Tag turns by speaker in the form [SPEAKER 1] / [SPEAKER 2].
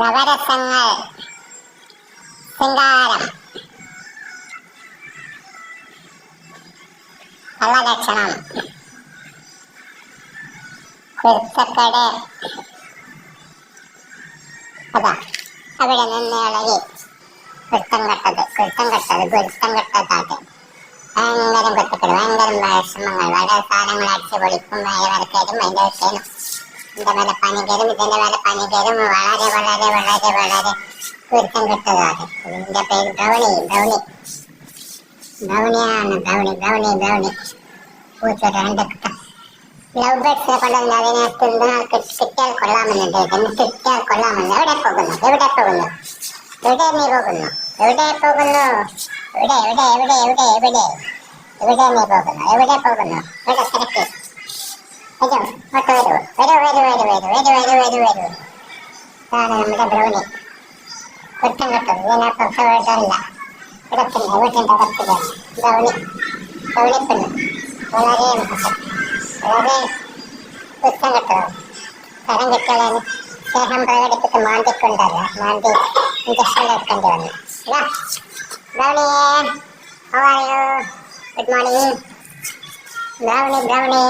[SPEAKER 1] നവരസങ്ങൾ, ശൃംഗാരം, കള്ളലക്ഷണം, കുരുത്തക്കേട്. അതാ അവിടെ നിന്ന് ഇളകി ഗുരുത്തം കെട്ടതാട്ടെ. ഭയങ്കരം കുരുത്തക്കേട്, ഭയങ്കരം വിഷമങ്ങൾ, വളരെ സാധനങ്ങൾ അടിച്ചു പൊളിക്കും, വരക്കേരും അതിന്റെ വിഷയം. ഇതിന്റെ മേലെ പനി കയറും, ഇതിന്റെ മേലെ പനി കയറും. വളരെ വളരെ വളരെ വളരെ കുരുത്തം കെട്ടതാണ്. ഇതിന്റെ പേര് ബ്രൗണിയാണ്. ബ്രൗണി പൂച്ച രണ്ട് ലവ് ബേർഡ്സിനെ കൊണ്ടുവന്ന് അതിനെ കിട്ടിയാൽ കൊള്ളാമെന്നുണ്ട്. കിട്ടിയാൽ കൊള്ളാമെന്ന്. എവിടെ പോകുന്നു? എവിടെ നീ പോകുന്നു? എവിടെ നീ പോകുന്നു? എവിടെ നീ പോകുന്നു? എവിടെ തിരക്ക്? വരൂ, അങ്ങോട്ട് വരൂ. ഇതാണ് നമ്മുടെ ബ്രൗണി. കുറ്റം കെട്ടത് ഇതിനകത്ത് സൗകര്യമില്ല. വീട്ടിൻ്റെ അകത്തിലാണ് ബ്രൗണിപ്പെണ്ണ്. വളരെ വളരെ കുറ്റം കെട്ടത്. തരം കെട്ടതാണ്. സ്നേഹം പ്രകടിപ്പിച്ച് മാന്തിക്കൊണ്ടല്ല, മാന്തി ഇഞ്ചക്ഷൻ എടുക്കേണ്ടി വന്നു. ബ്രൗണിയെ, how are you? Good morning brownie.